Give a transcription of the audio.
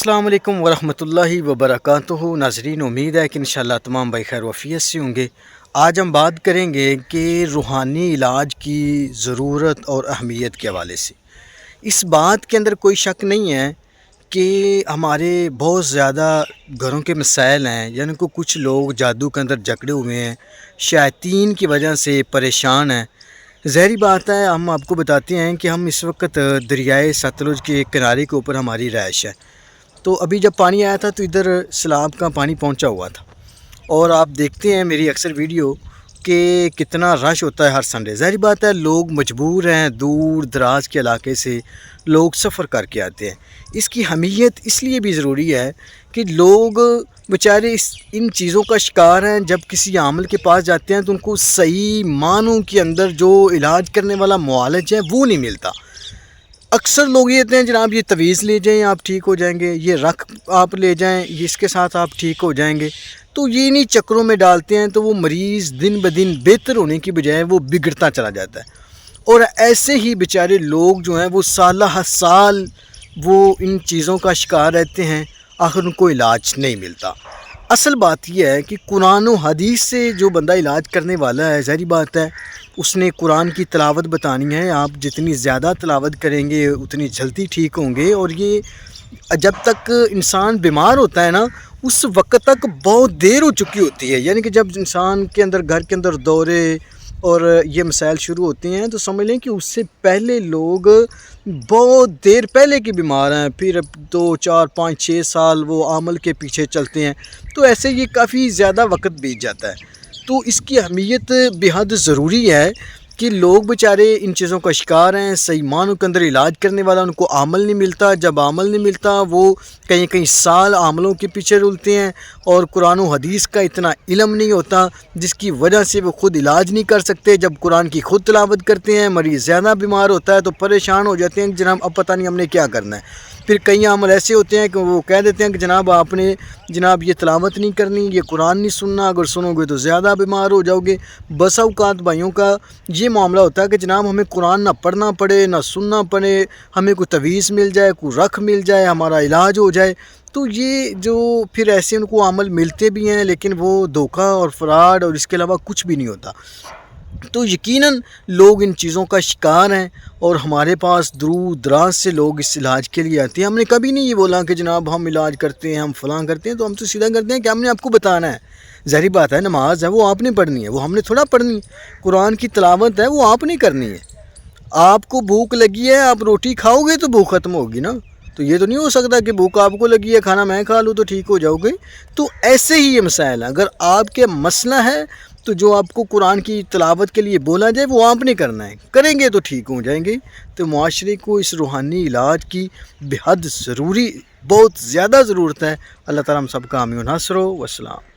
السلام علیکم ورحمۃ اللہ وبرکاتہ۔ ناظرین، امید ہے کہ انشاءاللہ تمام بھائی خیر وفیت سے ہوں گے۔ آج ہم بات کریں گے کہ روحانی علاج کی ضرورت اور اہمیت کے حوالے سے۔ اس بات کے اندر کوئی شک نہیں ہے کہ ہمارے بہت زیادہ گھروں کے مسائل ہیں، یعنی کہ کچھ لوگ جادو کے اندر جکڑے ہوئے ہیں، شیاطین کی وجہ سے پریشان ہیں۔ ظاہری بات ہے، ہم آپ کو بتاتے ہیں کہ ہم اس وقت دریائے ستلج کے کنارے کے اوپر ہماری رہائش ہے۔ تو ابھی جب پانی آیا تھا تو ادھر سیلاب کا پانی پہنچا ہوا تھا، اور آپ دیکھتے ہیں میری اکثر ویڈیو کہ کتنا رش ہوتا ہے ہر سنڈے۔ ظاہری بات ہے، لوگ مجبور ہیں، دور دراز کے علاقے سے لوگ سفر کر کے آتے ہیں۔ اس کی اہمیت اس لیے بھی ضروری ہے کہ لوگ بیچارے ان چیزوں کا شکار ہیں۔ جب کسی عامل کے پاس جاتے ہیں تو ان کو صحیح معنوں کے اندر جو علاج کرنے والا معالج ہے وہ نہیں ملتا۔ اکثر لوگ یہ کہتے ہیں جناب یہ تویز لے جائیں آپ ٹھیک ہو جائیں گے، یہ رخ آپ لے جائیں اس کے ساتھ آپ ٹھیک ہو جائیں گے، تو یہ انہی چکروں میں ڈالتے ہیں، تو وہ مریض دن بدن بہتر ہونے کی بجائے وہ بگڑتا چلا جاتا ہے۔ اور ایسے ہی بیچارے لوگ جو ہیں وہ سالہ سال وہ ان چیزوں کا شکار رہتے ہیں، آخر ان کو علاج نہیں ملتا۔ اصل بات یہ ہے کہ قرآن و حدیث سے جو بندہ علاج کرنے والا ہے، ظاہری بات ہے اس نے قرآن کی تلاوت بتانی ہے۔ آپ جتنی زیادہ تلاوت کریں گے اتنی جلدی ٹھیک ہوں گے۔ اور یہ جب تک انسان بیمار ہوتا ہے نا، اس وقت تک بہت دیر ہو چکی ہوتی ہے، یعنی کہ جب انسان کے اندر گھر کے اندر دورے اور یہ مسائل شروع ہوتے ہیں تو سمجھ لیں کہ اس سے پہلے لوگ بہت دیر پہلے کے بیمار ہیں، پھر 2 4 5 6 سال وہ عامل کے پیچھے چلتے ہیں، تو ایسے یہ کافی زیادہ وقت بیت جاتا ہے۔ تو اس کی اہمیت بے حد ضروری ہے کہ لوگ بیچارے ان چیزوں کا شکار ہیں، صحیح معنوں کے اندر علاج کرنے والا ان کو عامل نہیں ملتا۔ جب عامل نہیں ملتا وہ کئی سال عاملوں کے پیچھے رلتے ہیں، اور قرآن و حدیث کا اتنا علم نہیں ہوتا جس کی وجہ سے وہ خود علاج نہیں کر سکتے۔ جب قرآن کی خود تلاوت کرتے ہیں، مریض زیادہ بیمار ہوتا ہے تو پریشان ہو جاتے ہیں کہ جناب اب پتہ نہیں ہم نے کیا کرنا ہے۔ پھر کئی عامل ایسے ہوتے ہیں کہ وہ کہہ دیتے ہیں کہ جناب آپ نے یہ تلاوت نہیں کرنی، یہ قرآن نہیں سننا، اگر سنو گے تو زیادہ بیمار ہو جاؤ گے۔ بس اوقات بھائیوں کا یہ معاملہ ہوتا ہے کہ جناب ہمیں قرآن نہ پڑھنا پڑے نہ سننا پڑے، ہمیں کوئی تویز مل جائے، کوئی رخ مل جائے، ہمارا علاج ہو جائے۔ تو یہ جو پھر ایسے ان کو عمل ملتے بھی ہیں لیکن وہ دھوکہ اور فراڈ اور اس کے علاوہ کچھ بھی نہیں ہوتا۔ تو یقیناً لوگ ان چیزوں کا شکار ہیں، اور ہمارے پاس دور دراز سے لوگ اس علاج کے لیے آتے ہیں۔ ہم نے کبھی نہیں یہ بولا کہ جناب ہم علاج کرتے ہیں، ہم فلاں کرتے ہیں، تو ہم تو سیدھا کرتے ہیں کہ ہم نے آپ کو بتانا ہے۔ ظاہری بات ہے، نماز ہے وہ آپ نے پڑھنی ہے، وہ ہم نے تھوڑا پڑھنی۔ قرآن کی تلاوت ہے وہ آپ نے کرنی ہے۔ آپ کو بھوک لگی ہے، آپ روٹی کھاؤ گے تو بھوک ختم ہوگی نا۔ تو یہ تو نہیں ہو سکتا کہ بھوک آپ کو لگی ہے کھانا میں کھا لوں تو ٹھیک ہو جاؤ گے۔ تو ایسے ہی یہ مسائل ہیں، اگر آپ کے مسئلہ ہے تو جو آپ کو قرآن کی تلاوت کے لیے بولا جائے وہ آپ نے کرنا ہے، کریں گے تو ٹھیک ہو جائیں گے۔ تو معاشرے کو اس روحانی علاج کی بے حد ضروری، بہت زیادہ ضرورت ہے۔ اللہ تعالیٰ ہم سب کا حامی و ناصر ہو۔ والسلام۔